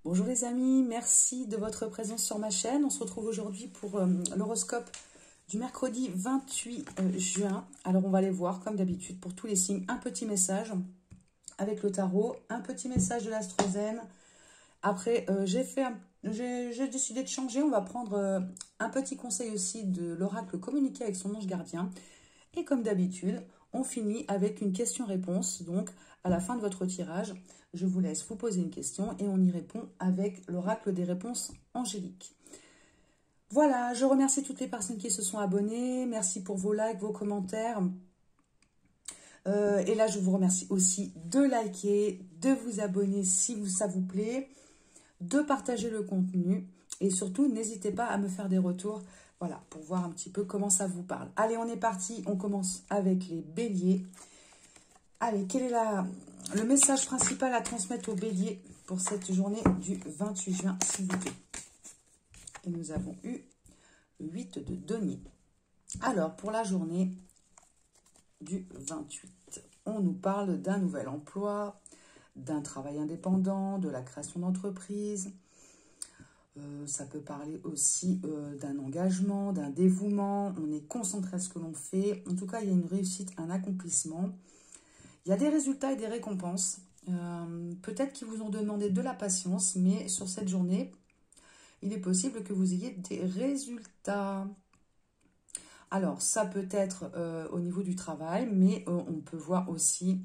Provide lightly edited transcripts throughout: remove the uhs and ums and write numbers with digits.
Bonjour les amis, merci de votre présence sur ma chaîne. On se retrouve aujourd'hui pour l'horoscope du mercredi 28 juin. Alors on va aller voir comme d'habitude pour tous les signes un petit message avec le tarot, un petit message de l'astrozène. Après j'ai décidé de changer, on va prendre un petit conseil aussi de l'oracle communiqué avec son ange gardien. Et comme d'habitude, on finit avec une question-réponse. Donc, à la fin de votre tirage, je vous laisse vous poser une question et on y répond avec l'oracle des réponses angéliques. Voilà, je remercie toutes les personnes qui se sont abonnées. Merci pour vos likes, vos commentaires. Et là, je vous remercie aussi de liker, de vous abonner si ça vous plaît, de partager le contenu. Et surtout, n'hésitez pas à me faire des retours. Voilà, pour voir un petit peu comment ça vous parle. Allez, on est parti. On commence avec les béliers. Allez, quel est le message principal à transmettre aux béliers pour cette journée du 28 juin, s'il vous plaît? Et nous avons eu 8 de denier. Alors, pour la journée du 28, on nous parle d'un nouvel emploi, d'un travail indépendant, de la création d'entreprise. Ça peut parler aussi d'un engagement, d'un dévouement. On est concentré à ce que l'on fait. En tout cas, il y a une réussite, un accomplissement. Il y a des résultats et des récompenses. Peut-être qu'ils vous ont demandé de la patience, mais sur cette journée, il est possible que vous ayez des résultats. Alors, ça peut être au niveau du travail, mais on peut voir aussi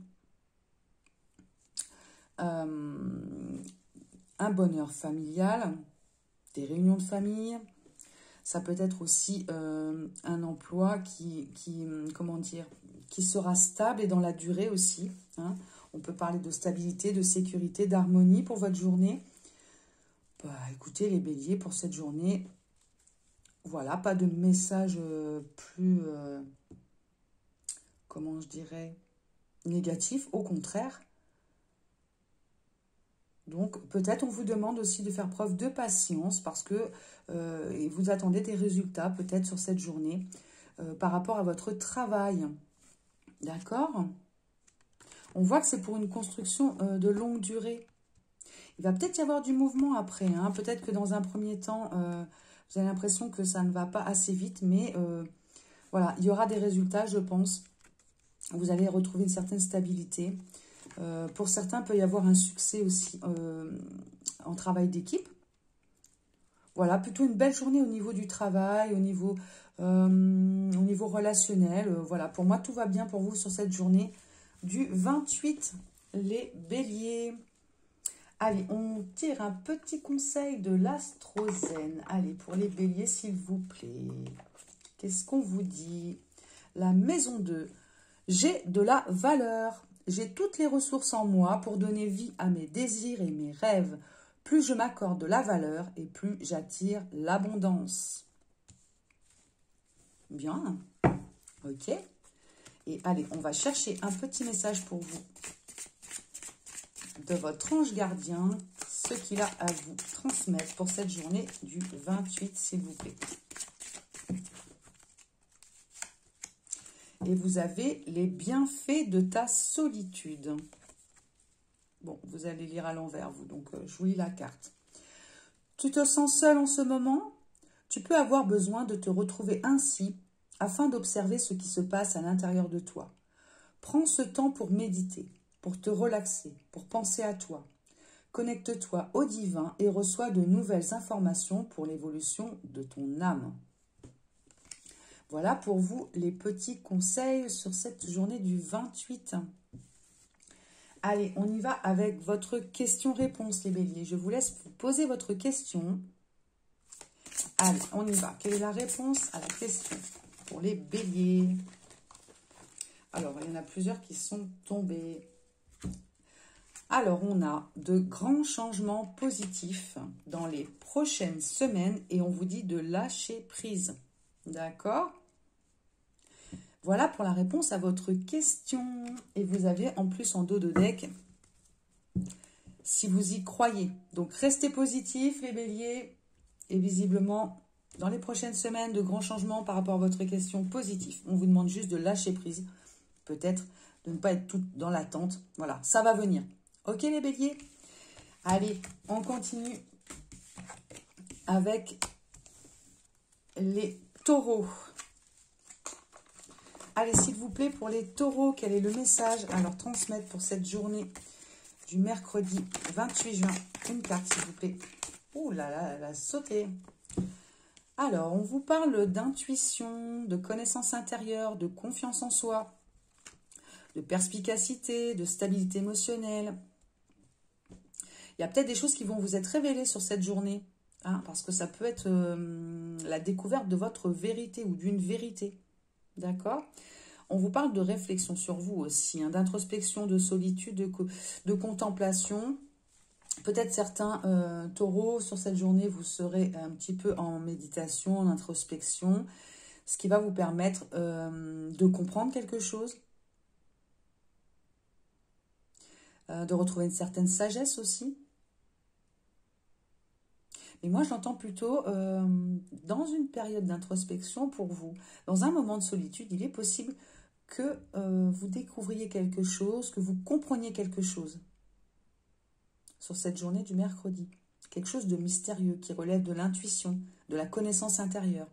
un bonheur familial, des réunions de famille. Ça peut être aussi un emploi qui sera stable et dans la durée aussi. Hein. On peut parler de stabilité, de sécurité, d'harmonie pour votre journée. Bah, écoutez, les béliers, pour cette journée, voilà, pas de message plus, comment je dirais, négatif, au contraire. Donc, peut-être on vous demande aussi de faire preuve de patience parce que vous attendez des résultats peut-être sur cette journée par rapport à votre travail. D'accord? On voit que c'est pour une construction de longue durée. Il va peut-être y avoir du mouvement après. Hein. Peut-être que dans un premier temps, vous avez l'impression que ça ne va pas assez vite. Mais voilà, il y aura des résultats, je pense. Vous allez retrouver une certaine stabilité. Pour certains, il peut y avoir un succès aussi en travail d'équipe. Voilà, plutôt une belle journée au niveau du travail, au niveau relationnel. Voilà, pour moi, tout va bien pour vous sur cette journée du 28, les béliers. Allez, on tire un petit conseil de l'astrozène. Allez, pour les béliers, s'il vous plaît. Qu'est-ce qu'on vous dit? La maison 2. J'ai de la valeur. J'ai toutes les ressources en moi pour donner vie à mes désirs et mes rêves. Plus je m'accorde de la valeur et plus j'attire l'abondance. Bien. Ok. Et allez, on va chercher un petit message pour vous de votre ange gardien, ce qu'il a à vous transmettre pour cette journée du 28, s'il vous plaît. Et vous avez les bienfaits de ta solitude. Bon, vous allez lire à l'envers, vous, donc je vous lis la carte. Tu te sens seul en ce moment? Tu peux avoir besoin de te retrouver ainsi afin d'observer ce qui se passe à l'intérieur de toi. Prends ce temps pour méditer, pour te relaxer, pour penser à toi. Connecte-toi au divin et reçois de nouvelles informations pour l'évolution de ton âme. Voilà pour vous les petits conseils sur cette journée du 28. Allez, on y va avec votre question-réponse, les béliers. Je vous laisse vous poser votre question. Allez, on y va. Quelle est la réponse à la question pour les béliers? Alors, il y en a plusieurs qui sont tombés. Alors, on a de grands changements positifs dans les prochaines semaines et on vous dit de lâcher prise. D'accord? Voilà pour la réponse à votre question. Et vous avez en plus en dos de deck, si vous y croyez. Donc, restez positifs, les béliers. Et visiblement, dans les prochaines semaines, de grands changements par rapport à votre question positive. On vous demande juste de lâcher prise. Peut-être de ne pas être tout dans l'attente. Voilà, ça va venir. Ok, les béliers? Allez, on continue avec les taureaux. Allez, s'il vous plaît, pour les taureaux, quel est le message à leur transmettre pour cette journée du mercredi 28 juin? Une carte, s'il vous plaît. Ouh là là, elle a sauté. Alors, on vous parle d'intuition, de connaissance intérieure, de confiance en soi, de perspicacité, de stabilité émotionnelle. Il y a peut-être des choses qui vont vous être révélées sur cette journée, hein, parce que ça peut être la découverte de votre vérité ou d'une vérité. D'accord? On vous parle de réflexion sur vous aussi, hein, d'introspection, de solitude, de contemplation. Peut-être certains taureaux, sur cette journée, vous serez un petit peu en méditation, en introspection, ce qui va vous permettre de comprendre quelque chose, de retrouver une certaine sagesse aussi. Et moi, j'entends plutôt dans une période d'introspection pour vous, dans un moment de solitude, il est possible que vous découvriez quelque chose, que vous compreniez quelque chose sur cette journée du mercredi. Quelque chose de mystérieux qui relève de l'intuition, de la connaissance intérieure.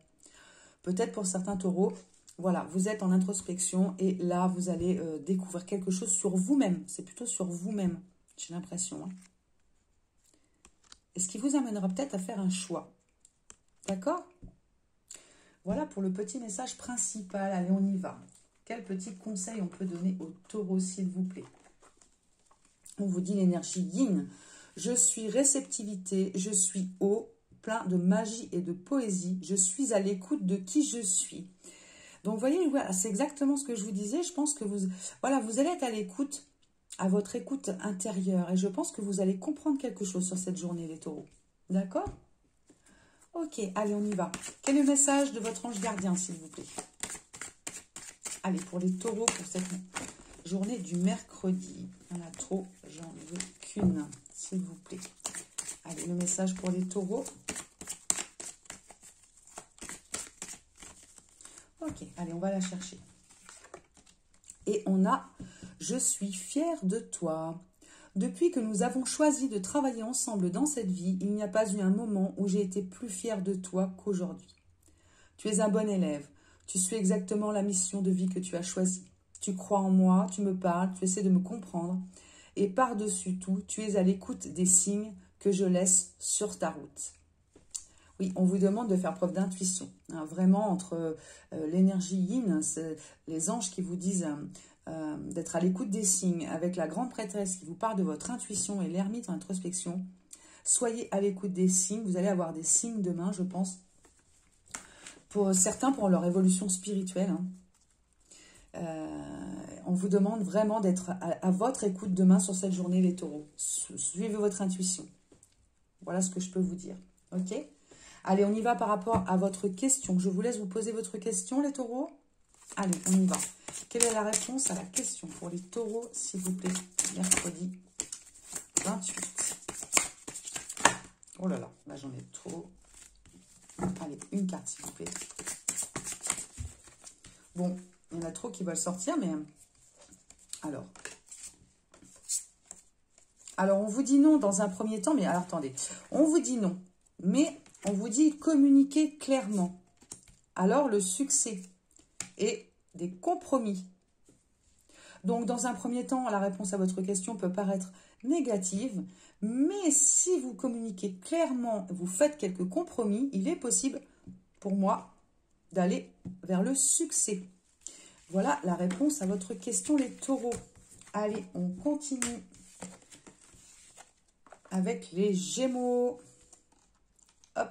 Peut-être pour certains taureaux, voilà, vous êtes en introspection et là, vous allez découvrir quelque chose sur vous-même. C'est plutôt sur vous-même, j'ai l'impression. Hein. Et ce qui vous amènera peut-être à faire un choix. D'accord? Voilà pour le petit message principal. Allez, on y va. Quel petit conseil on peut donner aux taureaux, s'il vous plaît? On vous dit l'énergie yin. Je suis réceptivité, je suis eau, plein de magie et de poésie. Je suis à l'écoute de qui je suis. Donc, vous voyez, voilà, c'est exactement ce que je vous disais. Je pense que voilà, vous allez être à l'écoute, à votre écoute intérieure. Et je pense que vous allez comprendre quelque chose sur cette journée, les taureaux. D'accord? Ok, allez, on y va. Quel est le message de votre ange gardien, s'il vous plaît? Allez, pour les taureaux, pour cette journée du mercredi. Il y en a trop, j'en veux qu'une, s'il vous plaît. Allez, le message pour les taureaux. Ok, allez, on va la chercher. Et on a « Je suis fière de toi ». Depuis que nous avons choisi de travailler ensemble dans cette vie, il n'y a pas eu un moment où j'ai été plus fière de toi qu'aujourd'hui. Tu es un bon élève. Tu suis exactement la mission de vie que tu as choisie. Tu crois en moi, tu me parles, tu essaies de me comprendre. Et par-dessus tout, tu es à l'écoute des signes que je laisse sur ta route. Oui, on vous demande de faire preuve d'intuition. Hein, vraiment, entre l'énergie yin, les anges qui vous disent d'être à l'écoute des signes, avec la grande prêtresse qui vous parle de votre intuition et l'ermite en introspection, soyez à l'écoute des signes. Vous allez avoir des signes demain, je pense, pour certains, pour leur évolution spirituelle. On vous demande vraiment d'être à votre écoute demain sur cette journée, les taureaux. Suivez votre intuition. Voilà ce que je peux vous dire. Ok ? Allez, on y va par rapport à votre question. Je vous laisse vous poser votre question, les taureaux. Allez, on y va. Quelle est la réponse à la question pour les taureaux, s'il vous plaît, mercredi 28. Oh là là, là j'en ai trop. Allez, une carte, s'il vous plaît. Bon, il y en a trop qui veulent sortir, mais... Alors, on vous dit non dans un premier temps, mais alors attendez. On vous dit non, mais on vous dit communiquer clairement. Alors, le succès et des compromis. Donc, dans un premier temps, la réponse à votre question peut paraître négative, mais si vous communiquez clairement, vous faites quelques compromis, il est possible, pour moi, d'aller vers le succès. Voilà la réponse à votre question, les taureaux. Allez, on continue avec les Gémeaux. Hop.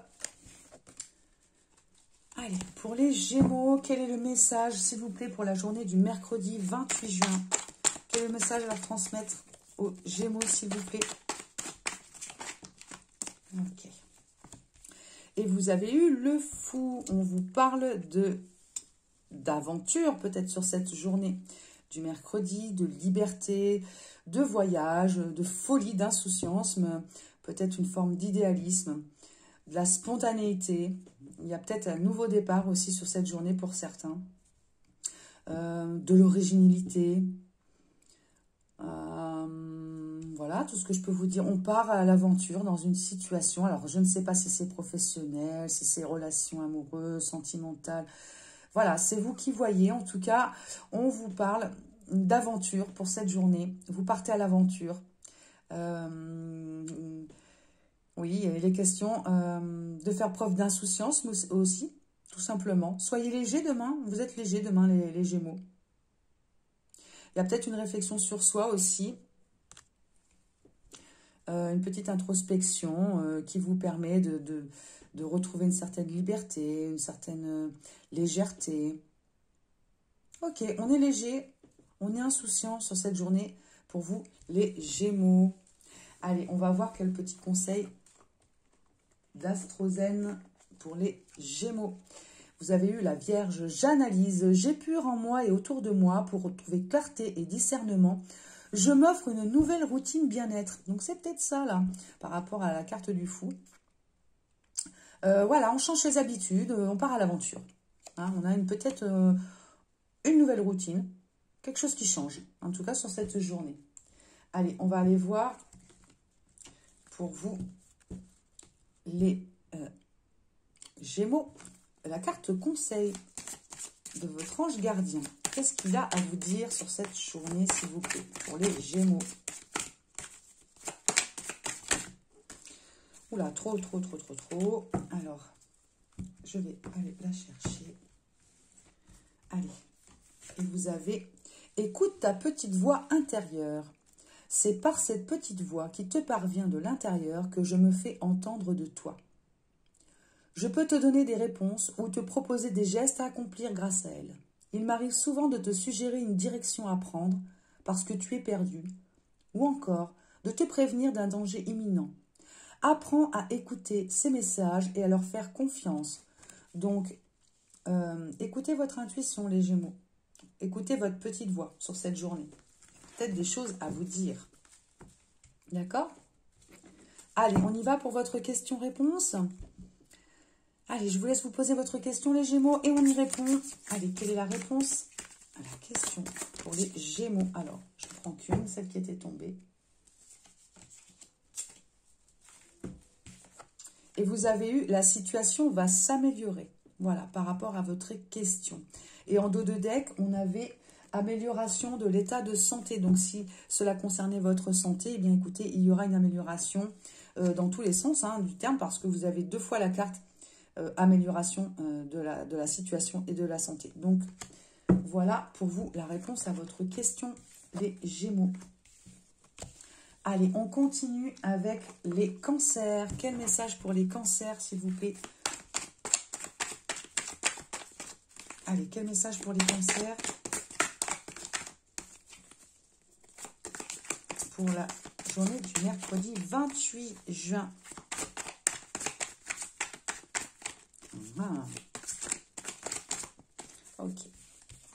Allez, pour les Gémeaux, quel est le message, s'il vous plaît, pour la journée du mercredi 28 juin? Quel est le message à leur transmettre aux Gémeaux, s'il vous plaît? Ok. Et vous avez eu le Fou. On vous parle d'aventure, peut-être sur cette journée du mercredi, de liberté, de voyage, de folie, d'insouciance, peut-être une forme d'idéalisme, de la spontanéité. Il y a peut-être un nouveau départ aussi sur cette journée pour certains. De l'originalité. Voilà, tout ce que je peux vous dire. On part à l'aventure dans une situation. Alors, je ne sais pas si c'est professionnel, si c'est relations amoureuses, sentimentales. Voilà, c'est vous qui voyez. En tout cas, on vous parle d'aventure pour cette journée. Vous partez à l'aventure. Oui, il est question de faire preuve d'insouciance aussi, tout simplement. Soyez léger demain. Vous êtes léger demain, les Gémeaux. Il y a peut-être une réflexion sur soi aussi. Une petite introspection qui vous permet de retrouver une certaine liberté, une certaine légèreté. Ok, on est léger, on est insouciant sur cette journée pour vous, les Gémeaux. Allez, on va voir quel petit conseil d'Astrozène pour les Gémeaux. Vous avez eu la Vierge, j'analyse, j'épure en moi et autour de moi pour retrouver clarté et discernement. Je m'offre une nouvelle routine bien-être. Donc, c'est peut-être ça, là, par rapport à la carte du fou. Voilà, on change ses habitudes, on part à l'aventure. Hein, on a peut-être une nouvelle routine, quelque chose qui change, en tout cas sur cette journée. Allez, on va aller voir pour vous, les Gémeaux, la carte conseil de votre ange gardien. Qu'est-ce qu'il a à vous dire sur cette journée, s'il vous plaît, pour les Gémeaux? Oula, trop. Alors, je vais aller la chercher. Allez. Et vous avez... Écoute ta petite voix intérieure. C'est par cette petite voix qui te parvient de l'intérieur que je me fais entendre de toi. Je peux te donner des réponses ou te proposer des gestes à accomplir grâce à elle. Il m'arrive souvent de te suggérer une direction à prendre parce que tu es perdu, ou encore de te prévenir d'un danger imminent. Apprends à écouter ces messages et à leur faire confiance. Donc, écoutez votre intuition, les Gémeaux. Écoutez votre petite voix sur cette journée. Peut-être des choses à vous dire. D'accord? Allez, on y va pour votre question-réponse. Allez, je vous laisse vous poser votre question, les Gémeaux, et on y répond. Allez, quelle est la réponse à la question pour les Gémeaux? Alors, je ne prends qu'une, celle qui était tombée. Et vous avez eu, la situation va s'améliorer. Voilà, par rapport à votre question. Et en dos de deck, on avait amélioration de l'état de santé. Donc, si cela concernait votre santé, eh bien, écoutez, il y aura une amélioration dans tous les sens du terme, parce que vous avez deux fois la carte amélioration de la situation et de la santé. Donc, voilà pour vous la réponse à votre question, les Gémeaux. Allez, on continue avec les cancers. Quel message pour les cancers, s'il vous plaît? Allez, quel message pour les cancers pour la journée du mercredi 28 juin? Ok.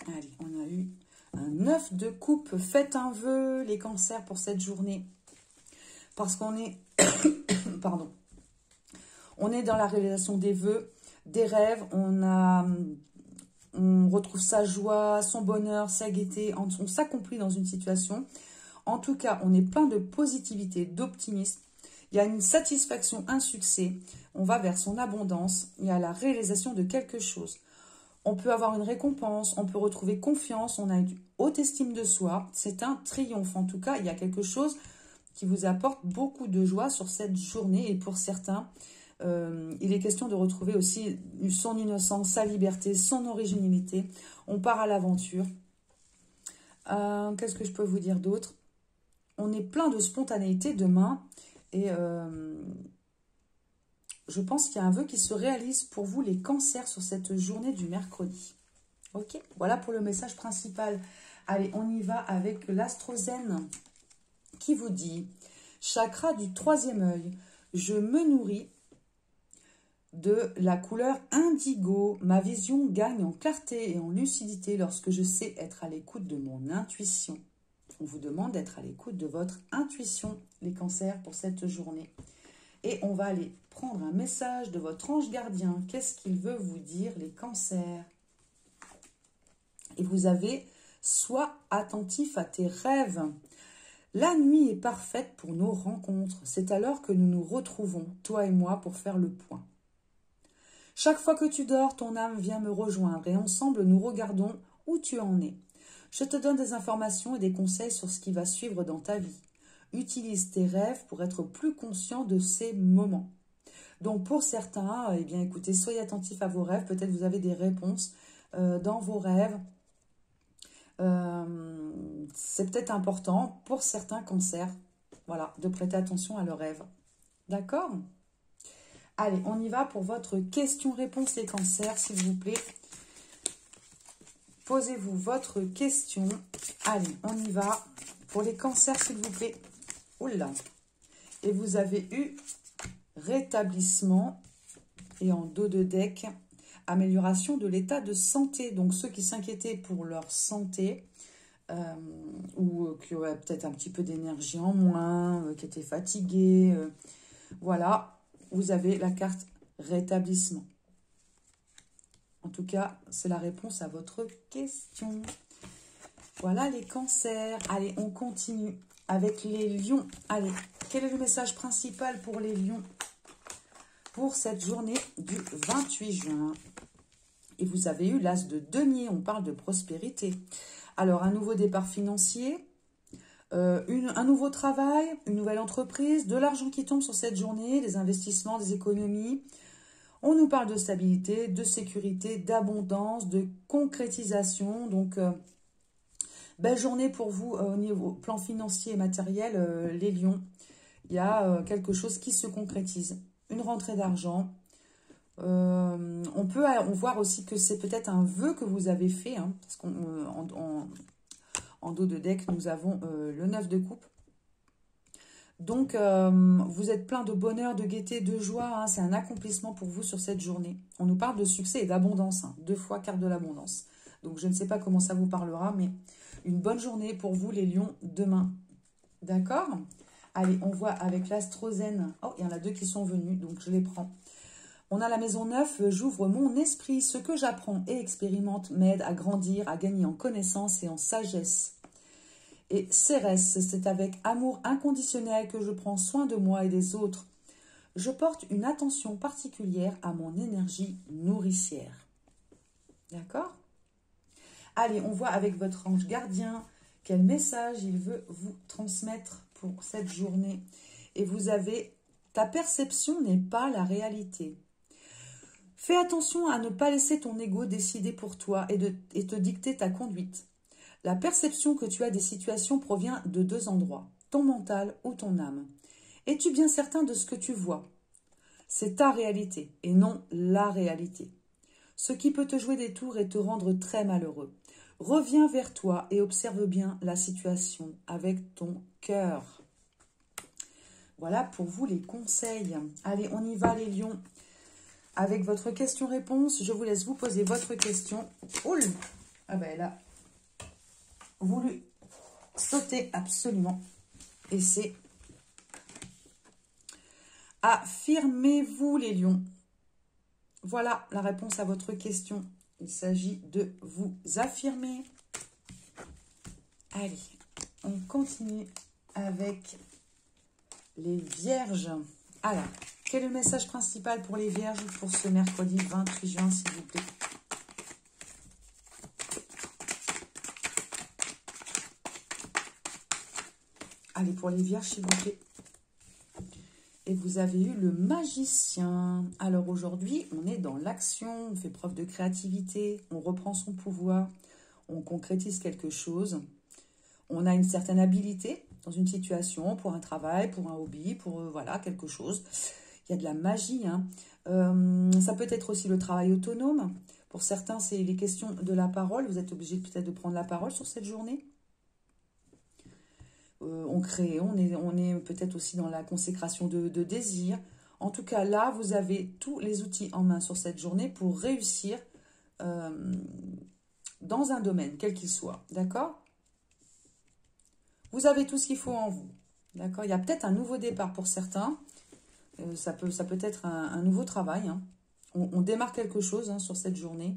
Allez, on a eu un 9 de coupe. Faites un vœu, les cancers, pour cette journée. Parce qu'on est... Pardon. On est dans la réalisation des vœux, des rêves. On retrouve sa joie, son bonheur, sa gaieté. On s'accomplit dans une situation. En tout cas, on est plein de positivité, d'optimisme. Il y a une satisfaction, un succès. On va vers son abondance. Il y a la réalisation de quelque chose. On peut avoir une récompense. On peut retrouver confiance. On a une haute estime de soi. C'est un triomphe. En tout cas, il y a quelque chose qui vous apporte beaucoup de joie sur cette journée. Et pour certains, il est question de retrouver aussi son innocence, sa liberté, son originalité. On part à l'aventure. Qu'est-ce que je peux vous dire d'autre? On est plein de spontanéité demain. Et je pense qu'il y a un vœu qui se réalise pour vous, les cancers, sur cette journée du mercredi. Ok, voilà pour le message principal. Allez, on y va avec l'Astrozène qui vous dit « Chakra du troisième œil, je me nourris de la couleur indigo. Ma vision gagne en clarté et en lucidité lorsque je sais être à l'écoute de mon intuition. » On vous demande d'être à l'écoute de votre intuition, les cancers, pour cette journée. Et on va aller prendre un message de votre ange gardien. Qu'est-ce qu'il veut vous dire, les cancers? Et vous avez « Sois attentif à tes rêves. La nuit est parfaite pour nos rencontres. C'est alors que nous nous retrouvons, toi et moi, pour faire le point. Chaque fois que tu dors, ton âme vient me rejoindre et ensemble nous regardons où tu en es. Je te donne des informations et des conseils sur ce qui va suivre dans ta vie. Utilise tes rêves pour être plus conscient de ces moments. Donc pour certains, eh bien écoutez, soyez attentifs à vos rêves. Peut-être vous avez des réponses dans vos rêves. C'est peut-être important pour certains cancers, voilà, de prêter attention à leurs rêves. D'accord? Allez, on y va pour votre question-réponse les cancers, s'il vous plaît. Posez-vous votre question. Allez, on y va pour les cancers, s'il vous plaît. Oula. Et vous avez eu rétablissement et en dos de deck, amélioration de l'état de santé. Donc ceux qui s'inquiétaient pour leur santé ou qui auraient peut-être un petit peu d'énergie en moins, qui étaient fatigués, voilà, vous avez la carte rétablissement. En tout cas, c'est la réponse à votre question. Voilà les cancers. Allez, on continue avec les lions. Allez, quel est le message principal pour les lions pour cette journée du 28 juin? Et vous avez eu l'as de denier, on parle de prospérité. Alors, un nouveau départ financier, un nouveau travail, une nouvelle entreprise, de l'argent qui tombe sur cette journée, des investissements, des économies. On nous parle de stabilité, de sécurité, d'abondance, de concrétisation. Donc, belle journée pour vous au niveau plan financier et matériel, les lions. Il y a quelque chose qui se concrétise. Une rentrée d'argent. On peut voir aussi que c'est peut-être un vœu que vous avez fait. Hein, parce qu'en dos de deck, nous avons le 9 de coupe. Donc, vous êtes plein de bonheur, de gaieté, de joie. Hein, c'est un accomplissement pour vous sur cette journée. On nous parle de succès et d'abondance. Hein, 2 fois carte de l'abondance. Donc, je ne sais pas comment ça vous parlera, mais une bonne journée pour vous, les lions, demain. D'accord? Allez, on voit avec l'astrozène. Oh, il y en a 2 qui sont venus, donc je les prends. On a la maison 9, j'ouvre mon esprit. Ce que j'apprends et expérimente m'aide à grandir, à gagner en connaissance et en sagesse. Et Cérès, c'est avec amour inconditionnel que je prends soin de moi et des autres. Je porte une attention particulière à mon énergie nourricière. D'accord? Allez, on voit avec votre ange gardien quel message il veut vous transmettre pour cette journée. Et vous avez, ta perception n'est pas la réalité. Fais attention à ne pas laisser ton ego décider pour toi et te dicter ta conduite. La perception que tu as des situations provient de 2 endroits, ton mental ou ton âme. Es-tu bien certain de ce que tu vois? C'est ta réalité et non la réalité. Ce qui peut te jouer des tours et te rendre très malheureux. Reviens vers toi et observe bien la situation avec ton cœur. Voilà pour vous les conseils. Allez, on y va les lions. Avec votre question-réponse, je vous laisse vous poser votre question. Oul! Ah ben là, voulu sauter absolument. Et c'est affirmez-vous les lions. Voilà la réponse à votre question. Il s'agit de vous affirmer. Allez, on continue avec les vierges. Alors, quel est le message principal pour les vierges pour ce mercredi 28 juin, s'il vous plaît? Allez, pour les vierges, s'il vous plaît. Et vous avez eu le magicien. Alors aujourd'hui, on est dans l'action, on fait preuve de créativité, on reprend son pouvoir, on concrétise quelque chose. On a une certaine habilité dans une situation, pour un travail, pour un hobby, pour voilà, quelque chose. Il y a de la magie. Hein. Ça peut être aussi le travail autonome. Pour certains, c'est les questions de la parole. Vous êtes obligé peut-être de prendre la parole sur cette journée. On crée, on est peut-être aussi dans la consécration de désir. En tout cas, là, vous avez tous les outils en main sur cette journée pour réussir dans un domaine, quel qu'il soit. D'accord? Vous avez tout ce qu'il faut en vous. D'accord? Il y a peut-être un nouveau départ pour certains. Ça peut être un nouveau travail. Hein. On démarre quelque chose hein, sur cette journée.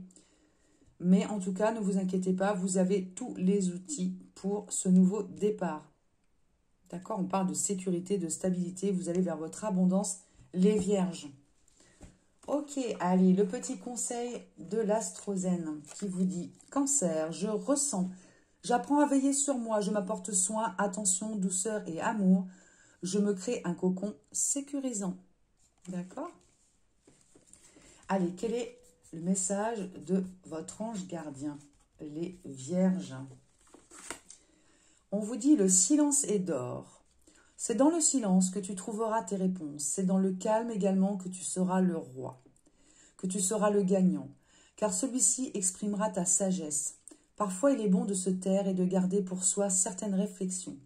Mais en tout cas, ne vous inquiétez pas, vous avez tous les outils pour ce nouveau départ. D'accord? On parle de sécurité, de stabilité. Vous allez vers votre abondance, les vierges. Ok, allez, le petit conseil de l'astrozène qui vous dit « Cancer, je ressens, j'apprends à veiller sur moi, je m'apporte soin, attention, douceur et amour. Je me crée un cocon sécurisant. » D'accord? Allez, quel est le message de votre ange gardien, les vierges? On vous dit « Le silence est d'or. C'est dans le silence que tu trouveras tes réponses. C'est dans le calme également que tu seras le roi, que tu seras le gagnant, car celui-ci exprimera ta sagesse. Parfois, il est bon de se taire et de garder pour soi certaines réflexions.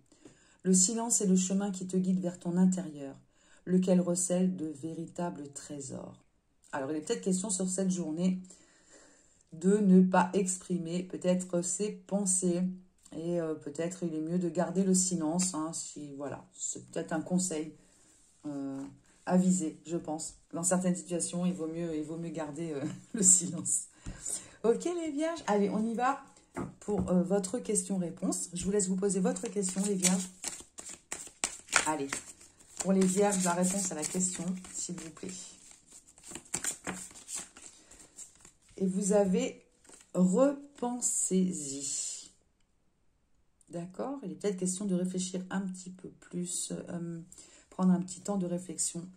Le silence est le chemin qui te guide vers ton intérieur, lequel recèle de véritables trésors. » Alors, il est peut-être question sur cette journée de ne pas exprimer peut-être ses pensées. Et peut-être il est mieux de garder le silence. Hein, si, voilà, c'est peut-être un conseil avisé, je pense. Dans certaines situations, il vaut mieux garder le silence. Ok les vierges, allez, on y va pour votre question-réponse. Je vous laisse vous poser votre question, les vierges. Allez, pour les vierges, la réponse à la question, s'il vous plaît. Et vous avez repensez-y. D'accord? Il est peut-être question de réfléchir un petit peu plus, prendre un petit temps de réflexion,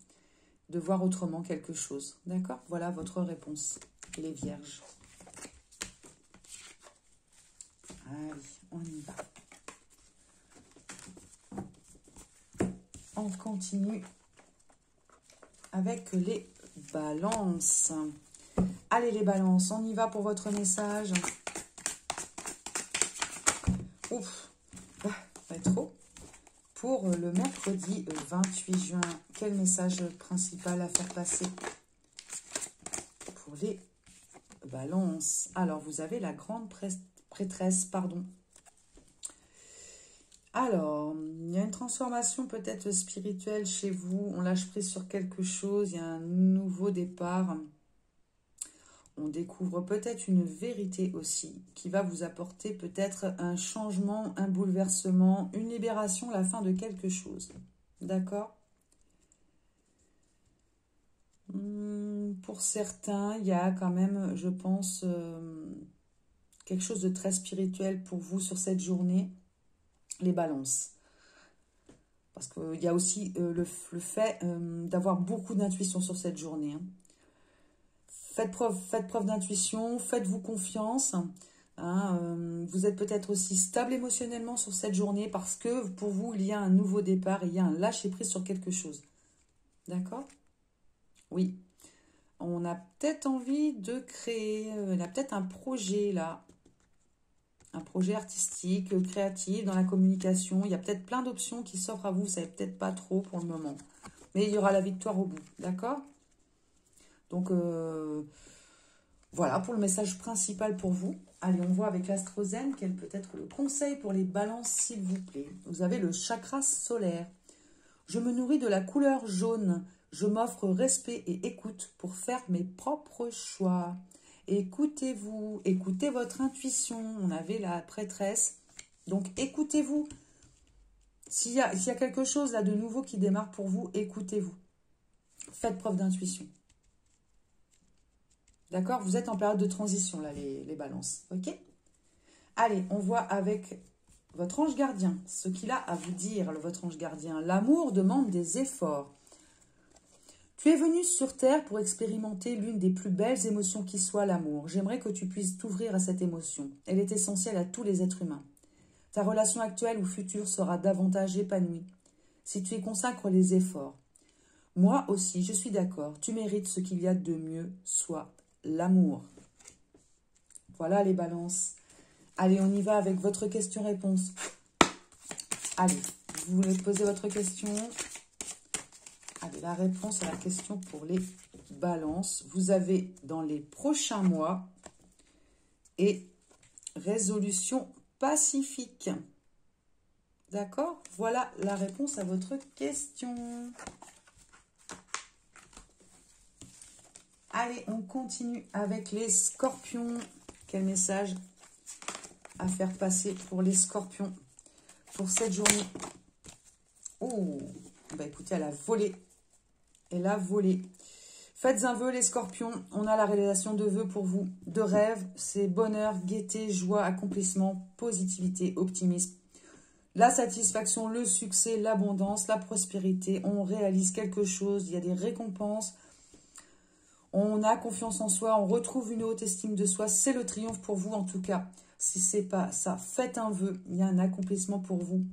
de voir autrement quelque chose. D'accord? Voilà votre réponse, les vierges. Allez, on y va. On continue avec les balances. Allez les balances, on y va pour votre message. Ouf, pas trop. Pour le mercredi 28 juin, quel message principal à faire passer pour les balances? Alors, vous avez la grande prêtresse, pardon. Alors, il y a une transformation peut-être spirituelle chez vous. On lâche prise sur quelque chose, il y a un nouveau départ. On découvre peut-être une vérité aussi qui va vous apporter peut-être un changement, un bouleversement, une libération, la fin de quelque chose. D'accord? Pour certains, il y a quand même, je pense, quelque chose de très spirituel pour vous sur cette journée, les balances. Parce qu'il y a aussi le fait d'avoir beaucoup d'intuition sur cette journée. Hein. Faites preuve d'intuition, faites-vous confiance. Hein, vous êtes peut-être aussi stable émotionnellement sur cette journée parce que pour vous, il y a un nouveau départ, il y a un lâcher-prise sur quelque chose. D'accord? Oui. On a peut-être envie de créer, on a peut-être un projet là. Un projet artistique, créatif, dans la communication. Il y a peut-être plein d'options qui s'offrent à vous, vous ne savez peut-être pas trop pour le moment. Mais il y aura la victoire au bout, d'accord? Donc, voilà pour le message principal pour vous. Allez, on voit avec l'astrozène quel peut être le conseil pour les balances, s'il vous plaît. Vous avez le chakra solaire. Je me nourris de la couleur jaune. Je m'offre respect et écoute pour faire mes propres choix. Écoutez-vous, écoutez votre intuition. On avait la prêtresse. Donc, écoutez-vous. S'il y a quelque chose là de nouveau qui démarre pour vous, écoutez-vous. Faites preuve d'intuition. D'accord? Vous êtes en période de transition, là, les balances. Ok? Allez, on voit avec votre ange gardien ce qu'il a à vous dire, votre ange gardien. L'amour demande des efforts. Tu es venu sur Terre pour expérimenter l'une des plus belles émotions qui soit, l'amour. J'aimerais que tu puisses t'ouvrir à cette émotion. Elle est essentielle à tous les êtres humains. Ta relation actuelle ou future sera davantage épanouie si tu y consacres les efforts. Moi aussi, je suis d'accord. Tu mérites ce qu'il y a de mieux, soit l'amour. Voilà les balances. Allez, on y va avec votre question-réponse. Allez, vous voulez poser votre question? Allez, la réponse à la question pour les balances. Vous avez dans les prochains mois et résolution pacifique. D'accord? Voilà la réponse à votre question. Allez, on continue avec les scorpions. Quel message à faire passer pour les scorpions pour cette journée? Oh, bah écoutez, elle a volé. Elle a volé. Faites un vœu, les scorpions. On a la réalisation de vœux pour vous. De rêves, c'est bonheur, gaieté, joie, accomplissement, positivité, optimisme. La satisfaction, le succès, l'abondance, la prospérité. On réalise quelque chose, il y a des récompenses. On a confiance en soi, on retrouve une haute estime de soi. C'est le triomphe pour vous en tout cas. Si ce n'est pas ça, faites un vœu. Il y a un accomplissement pour vous.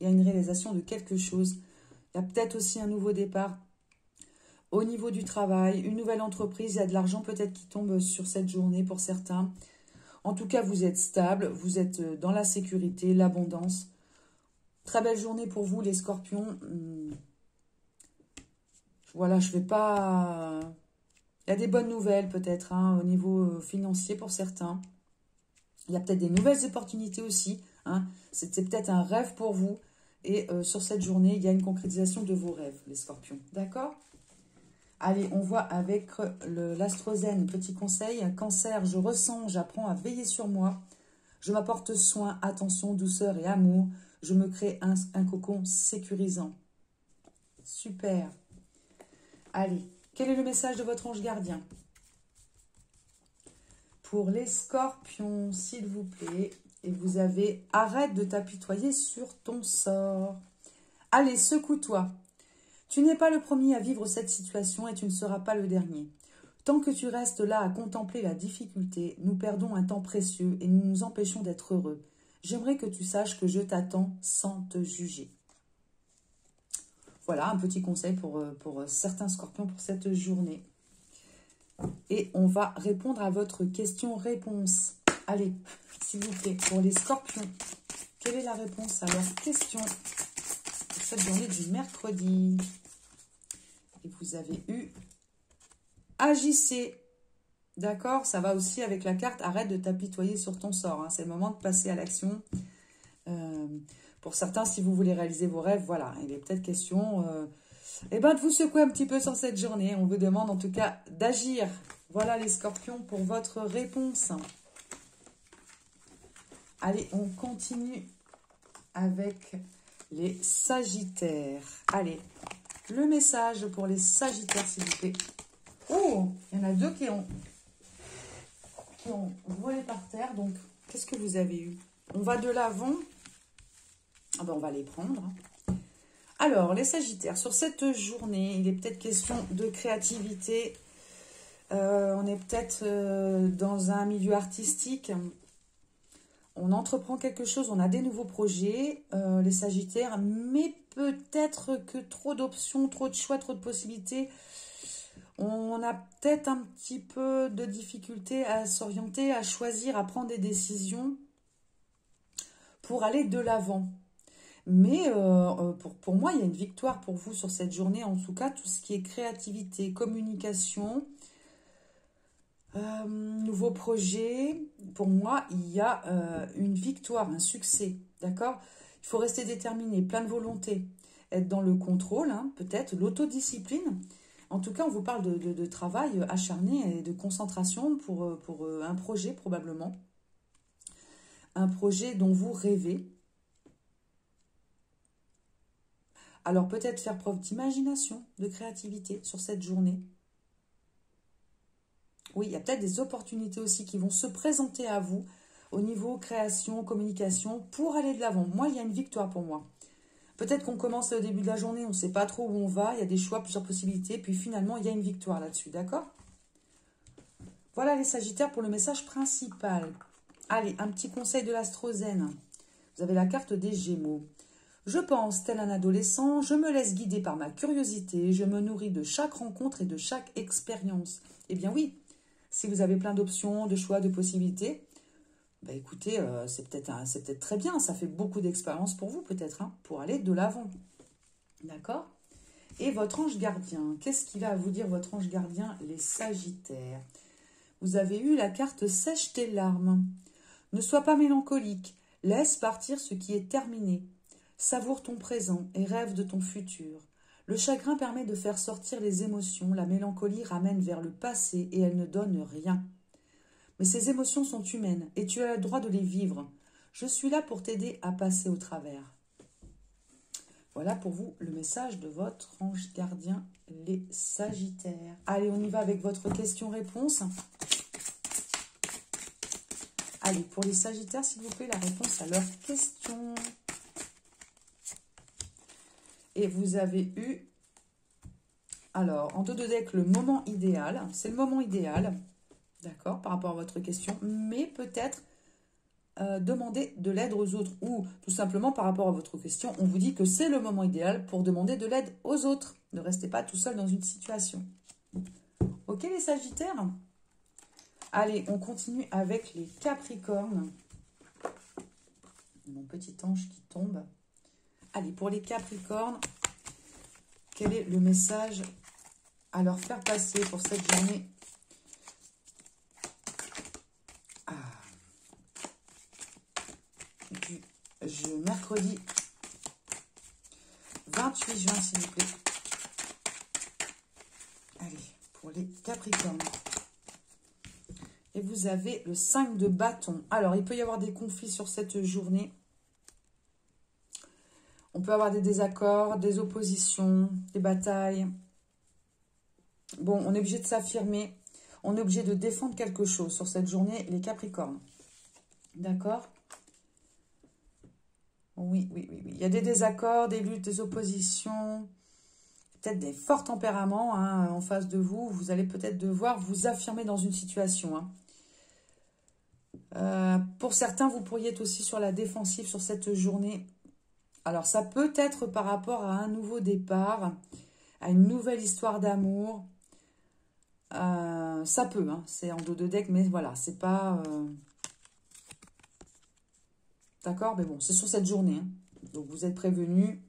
Il y a une réalisation de quelque chose. Il y a peut-être aussi un nouveau départ. Au niveau du travail, une nouvelle entreprise, il y a de l'argent peut-être qui tombe sur cette journée pour certains. En tout cas, vous êtes stable, vous êtes dans la sécurité, l'abondance. Très belle journée pour vous, les scorpions. Voilà, je ne vais pas... Il y a des bonnes nouvelles peut-être au niveau financier pour certains. Il y a peut-être des nouvelles opportunités aussi. C'était peut-être un rêve pour vous. Et sur cette journée, il y a une concrétisation de vos rêves, les scorpions. D'accord ? Allez, on voit avec l'astrozène, petit conseil. Cancer, je ressens, j'apprends à veiller sur moi. Je m'apporte soin, attention, douceur et amour. Je me crée un cocon sécurisant. Super. Allez, quel est le message de votre ange gardien? Pour les scorpions, s'il vous plaît. Et vous avez « Arrête de t'apitoyer sur ton sort ». Allez, secoue-toi. Tu n'es pas le premier à vivre cette situation et tu ne seras pas le dernier. Tant que tu restes là à contempler la difficulté, nous perdons un temps précieux et nous nous empêchons d'être heureux. J'aimerais que tu saches que je t'attends sans te juger. Voilà un petit conseil pour certains scorpions pour cette journée. Et on va répondre à votre question-réponse. Allez, s'il vous plaît, pour les scorpions, quelle est la réponse à leur question pour cette journée du mercredi? Et vous avez eu agissez. D'accord, ça va aussi avec la carte arrête de t'apitoyer sur ton sort. C'est le moment de passer à l'action. Pour certains, si vous voulez réaliser vos rêves, voilà, il est peut-être question de vous secouer un petit peu sur cette journée. On vous demande en tout cas d'agir. Voilà les scorpions pour votre réponse. Allez, on continue avec les sagittaires. Allez, le message pour les sagittaires, s'il vous plaît. Oh, il y en a deux qui ont volé par terre. Donc, qu'est-ce que vous avez eu? On va de l'avant. Ah ben, on va les prendre. Alors, les sagittaires, sur cette journée, il est peut-être question de créativité. On est peut-être dans un milieu artistique. On entreprend quelque chose, on a des nouveaux projets, les sagittaires, mais peut-être que trop d'options, trop de choix, trop de possibilités. On a peut-être un petit peu de difficulté à s'orienter, à choisir, à prendre des décisions pour aller de l'avant. Mais pour moi, il y a une victoire pour vous sur cette journée. En tout cas, tout ce qui est créativité, communication, nouveau projet, pour moi, il y a une victoire, un succès. D'accord? Il faut rester déterminé, plein de volonté, être dans le contrôle, peut-être, l'autodiscipline. En tout cas, on vous parle de travail acharné et de concentration pour un projet probablement. Un projet dont vous rêvez. Alors peut-être faire preuve d'imagination, de créativité sur cette journée. Oui, il y a peut-être des opportunités aussi qui vont se présenter à vous au niveau création, communication pour aller de l'avant. Moi, il y a une victoire pour moi. Peut-être qu'on commence le début de la journée, on ne sait pas trop où on va, il y a des choix, plusieurs possibilités, puis finalement, il y a une victoire là-dessus, d'accord? Voilà les sagittaires pour le message principal. Allez, un petit conseil de l'astrozène. Vous avez la carte des Gémeaux. Je pense, tel un adolescent, je me laisse guider par ma curiosité, je me nourris de chaque rencontre et de chaque expérience. Eh bien oui, si vous avez plein d'options, de choix, de possibilités, bah écoutez, c'est peut-être très bien, ça fait beaucoup d'expérience pour vous peut-être, pour aller de l'avant. D'accord? Et votre ange gardien, qu'est-ce qu'il a à vous dire votre ange gardien, les sagittaires? Vous avez eu la carte sèche tes larmes. Ne sois pas mélancolique, laisse partir ce qui est terminé. Savoure ton présent et rêve de ton futur. Le chagrin permet de faire sortir les émotions, la mélancolie ramène vers le passé et elle ne donne rien. Mais ces émotions sont humaines et tu as le droit de les vivre. Je suis là pour t'aider à passer au travers. Voilà pour vous le message de votre ange gardien, les Sagittaires. Allez, on y va avec votre question-réponse. Allez, pour les Sagittaires, s'il vous plaît, la réponse à leur question. Et vous avez eu, alors, en dos de deck, le moment idéal. C'est le moment idéal, d'accord, par rapport à votre question. Mais peut-être demander de l'aide aux autres. Ou tout simplement, par rapport à votre question, on vous dit que c'est le moment idéal pour demander de l'aide aux autres. Ne restez pas tout seul dans une situation. Ok, les Sagittaires? Allez, on continue avec les Capricornes. Mon petit ange qui tombe. Allez, pour les Capricornes, quel est le message à leur faire passer pour cette journée? Du mercredi 28 juin, s'il vous plaît. Allez, pour les Capricornes. Et vous avez le 5 de bâton. Alors, il peut y avoir des conflits sur cette journée. On peut avoir des désaccords, des oppositions, des batailles. Bon, on est obligé de s'affirmer. On est obligé de défendre quelque chose sur cette journée, les Capricornes. D'accord? Oui. Il y a des désaccords, des luttes, des oppositions. Peut-être des forts tempéraments en face de vous. Vous allez peut-être devoir vous affirmer dans une situation. Pour certains, vous pourriez être aussi sur la défensive sur cette journée. Alors, ça peut être par rapport à un nouveau départ, à une nouvelle histoire d'amour. Ça peut, c'est en dos de deck, mais voilà, c'est pas... D'accord? Mais bon, c'est sur cette journée. Donc, vous êtes prévenus.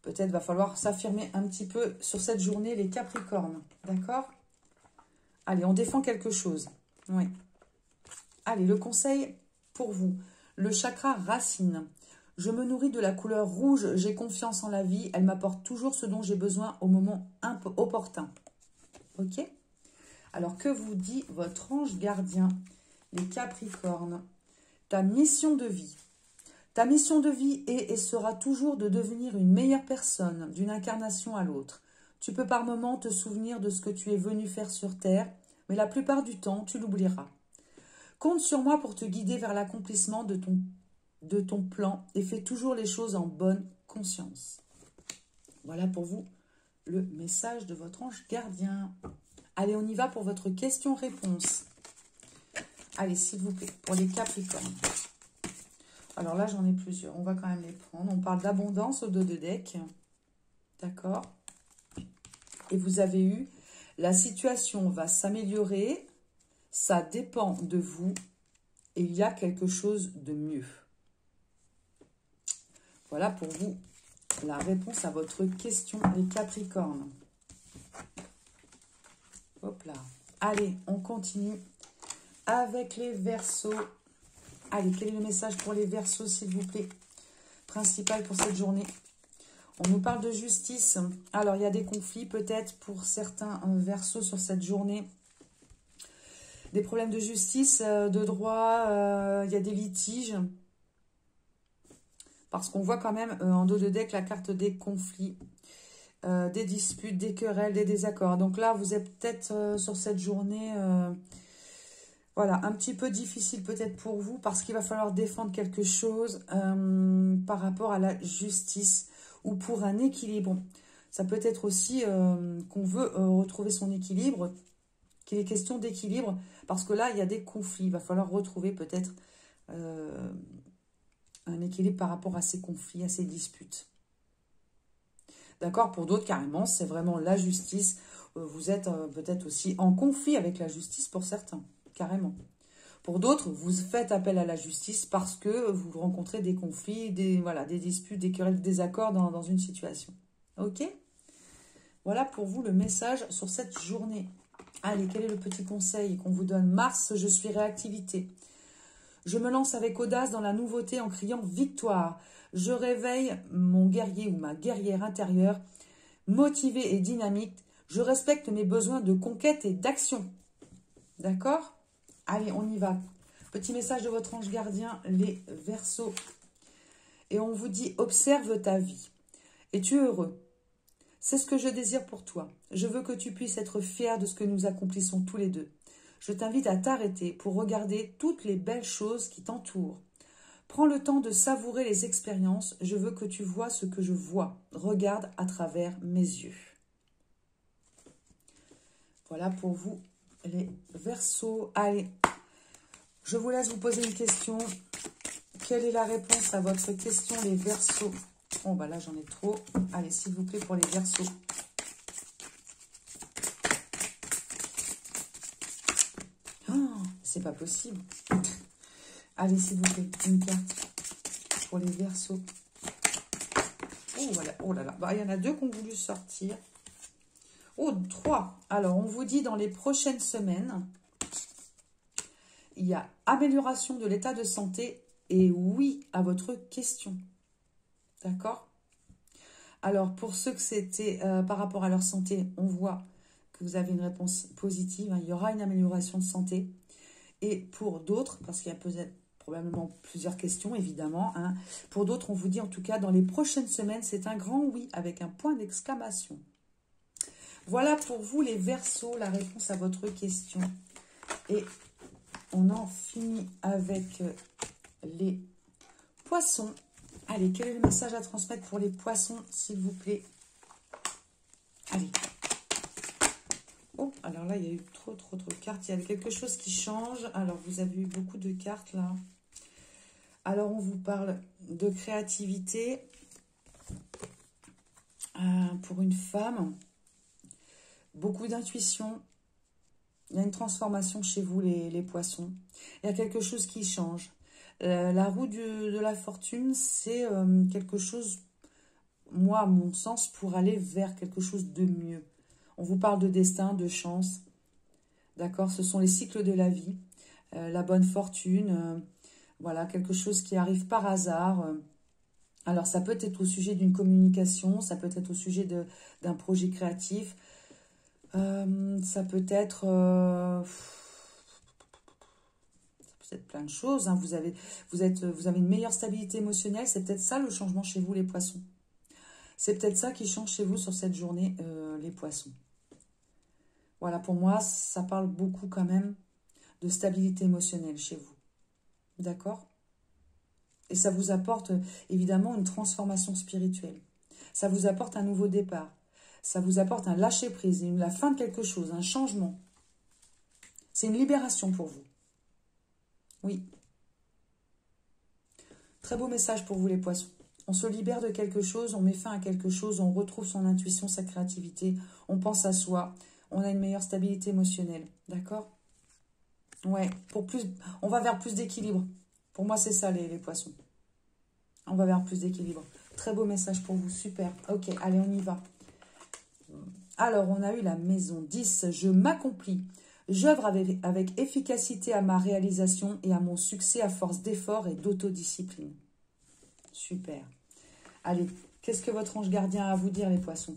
Peut-être va falloir s'affirmer un petit peu sur cette journée, les Capricornes. D'accord? Allez, on défend quelque chose. Oui. Allez, le conseil pour vous. Le chakra racine. Je me nourris de la couleur rouge. J'ai confiance en la vie. Elle m'apporte toujours ce dont j'ai besoin au moment opportun. Ok? Alors, que vous dit votre ange gardien, les Capricornes? Ta mission de vie. Ta mission de vie est et sera toujours de devenir une meilleure personne, d'une incarnation à l'autre. Tu peux par moments te souvenir de ce que tu es venu faire sur Terre, mais la plupart du temps, tu l'oublieras. Compte sur moi pour te guider vers l'accomplissement de ton plan et fais toujours les choses en bonne conscience. Voilà pour vous le message de votre ange gardien. Allez, on y va pour votre question-réponse. Allez, s'il vous plaît, pour les Capricornes. Alors là, j'en ai plusieurs. On va quand même les prendre. On parle d'abondance au dos de deck. D'accord. Et vous avez eu, la situation va s'améliorer. Ça dépend de vous. Et il y a quelque chose de mieux. Voilà pour vous la réponse à votre question, les Capricornes. Hop là. Allez, on continue avec les Verseaux. Allez, quel est le message pour les Verseaux, s'il vous plaît? Principal pour cette journée. On nous parle de justice. Alors, il y a des conflits peut-être pour certains Verseaux sur cette journée. Des problèmes de justice, de droit, il y a des litiges. Parce qu'on voit quand même en dos de deck la carte des conflits, des disputes, des querelles, des désaccords. Donc là, vous êtes peut-être sur cette journée... Voilà, un petit peu difficile peut-être pour vous parce qu'il va falloir défendre quelque chose par rapport à la justice ou pour un équilibre. Ça peut être aussi qu'on veut retrouver son équilibre, qu'il est question d'équilibre parce que là, il y a des conflits. Il va falloir retrouver peut-être un équilibre par rapport à ces conflits, à ces disputes. D'accord? Pour d'autres, carrément, c'est vraiment la justice. Vous êtes peut-être aussi en conflit avec la justice pour certains. Carrément. Pour d'autres, vous faites appel à la justice parce que vous rencontrez des conflits, des disputes, des querelles, des désaccords dans une situation. Ok? Voilà pour vous le message sur cette journée. Allez, quel est le petit conseil qu'on vous donne? Mars, je suis réactivité. Je me lance avec audace dans la nouveauté en criant victoire. Je réveille mon guerrier ou ma guerrière intérieure, motivée et dynamique. Je respecte mes besoins de conquête et d'action. D'accord? Allez, on y va. Petit message de votre ange gardien, les Verseaux. Et on vous dit, observe ta vie. et tu es heureux. C'est ce que je désire pour toi. Je veux que tu puisses être fier de ce que nous accomplissons tous les deux. Je t'invite à t'arrêter pour regarder toutes les belles choses qui t'entourent. Prends le temps de savourer les expériences. Je veux que tu vois ce que je vois. Regarde à travers mes yeux. Voilà pour vous les Verseaux. Allez, je vous laisse vous poser une question. Quelle est la réponse à votre question, les Verseaux? Bon, bah là, j'en ai trop. Allez, s'il vous plaît, pour les Verseaux. Oh, c'est pas possible. Allez, s'il vous plaît, une carte pour les Verseaux. Oh, voilà. Oh là là. Bah, il y en a deux qui ont voulu sortir. Oh, 3. Alors, on vous dit dans les prochaines semaines, il y a amélioration de l'état de santé et oui à votre question. D'accord? Alors, pour ceux que c'était par rapport à leur santé, on voit que vous avez une réponse positive. Hein, il y aura une amélioration de santé. Et pour d'autres, parce qu'il y a peut-être probablement plusieurs questions, évidemment. Hein, pour d'autres, on vous dit en tout cas, dans les prochaines semaines, c'est un grand oui avec un point d'exclamation. Voilà pour vous les Verseaux, la réponse à votre question. Et on en finit avec les Poissons. Allez, quel est le message à transmettre pour les Poissons, s'il vous plaît? Allez. Oh, alors là, il y a eu trop de cartes. Il y avait quelque chose qui change. Alors, vous avez eu beaucoup de cartes là. Alors, on vous parle de créativité pour une femme. Beaucoup d'intuition. Il y a une transformation chez vous, les Poissons. Il y a quelque chose qui change. La roue de la fortune, c'est quelque chose, moi, à mon sens, pour aller vers quelque chose de mieux. On vous parle de destin, de chance. D'accord? Ce sont les cycles de la vie. La bonne fortune. Voilà, quelque chose qui arrive par hasard. Alors, ça peut être au sujet d'une communication. Ça peut être au sujet d'un projet créatif. Ça peut être plein de choses. Hein. Vous avez une meilleure stabilité émotionnelle. C'est peut-être ça le changement chez vous, les Poissons. C'est peut-être ça qui change chez vous sur cette journée, les Poissons. Voilà, pour moi, ça parle beaucoup quand même de stabilité émotionnelle chez vous. D'accord? Et ça vous apporte évidemment une transformation spirituelle. Ça vous apporte un nouveau départ. Ça vous apporte un lâcher-prise, la fin de quelque chose, un changement. C'est une libération pour vous. Oui. Très beau message pour vous, les Poissons. On se libère de quelque chose, on met fin à quelque chose, on retrouve son intuition, sa créativité, on pense à soi, on a une meilleure stabilité émotionnelle. D'accord? Ouais, on va vers plus d'équilibre. Pour moi, c'est ça, les Poissons. On va vers plus d'équilibre. Très beau message pour vous, super. Ok, allez, on y va. Alors, on a eu la maison 10. Je m'accomplis. J'œuvre avec efficacité à ma réalisation et à mon succès à force d'efforts et d'autodiscipline. Super. Allez, qu'est-ce que votre ange gardien a à vous dire, les Poissons?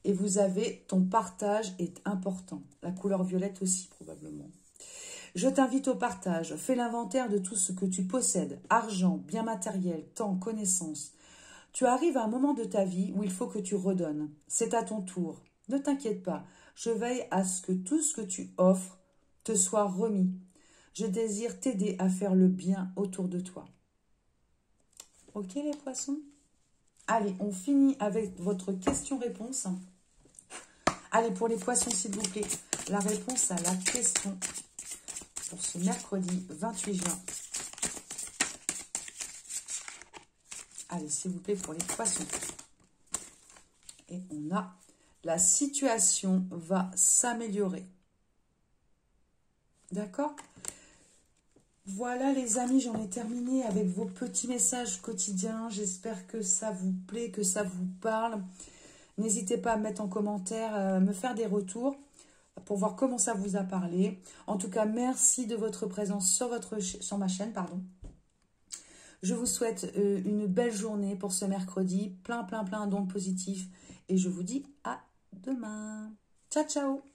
Et vous avez ton partage est important. La couleur violette aussi, probablement. Je t'invite au partage. Fais l'inventaire de tout ce que tu possèdes. Argent, biens matériels, temps, connaissances. Tu arrives à un moment de ta vie où il faut que tu redonnes. C'est à ton tour. Ne t'inquiète pas. Je veille à ce que tout ce que tu offres te soit remis. Je désire t'aider à faire le bien autour de toi. Ok, les Poissons? Allez, on finit avec votre question-réponse. Allez, pour les Poissons, s'il vous plaît, la réponse à la question pour ce mercredi 28 juin. Allez, s'il vous plaît, pour les Poissons. Et on a la situation va s'améliorer. D'accord? Voilà, les amis, j'en ai terminé avec vos petits messages quotidiens. J'espère que ça vous plaît, que ça vous parle. N'hésitez pas à me mettre en commentaire, me faire des retours pour voir comment ça vous a parlé. En tout cas, merci de votre présence sur ma chaîne, pardon. Je vous souhaite une belle journée pour ce mercredi. Plein d'ondes positives. Et je vous dis à demain. Ciao, ciao.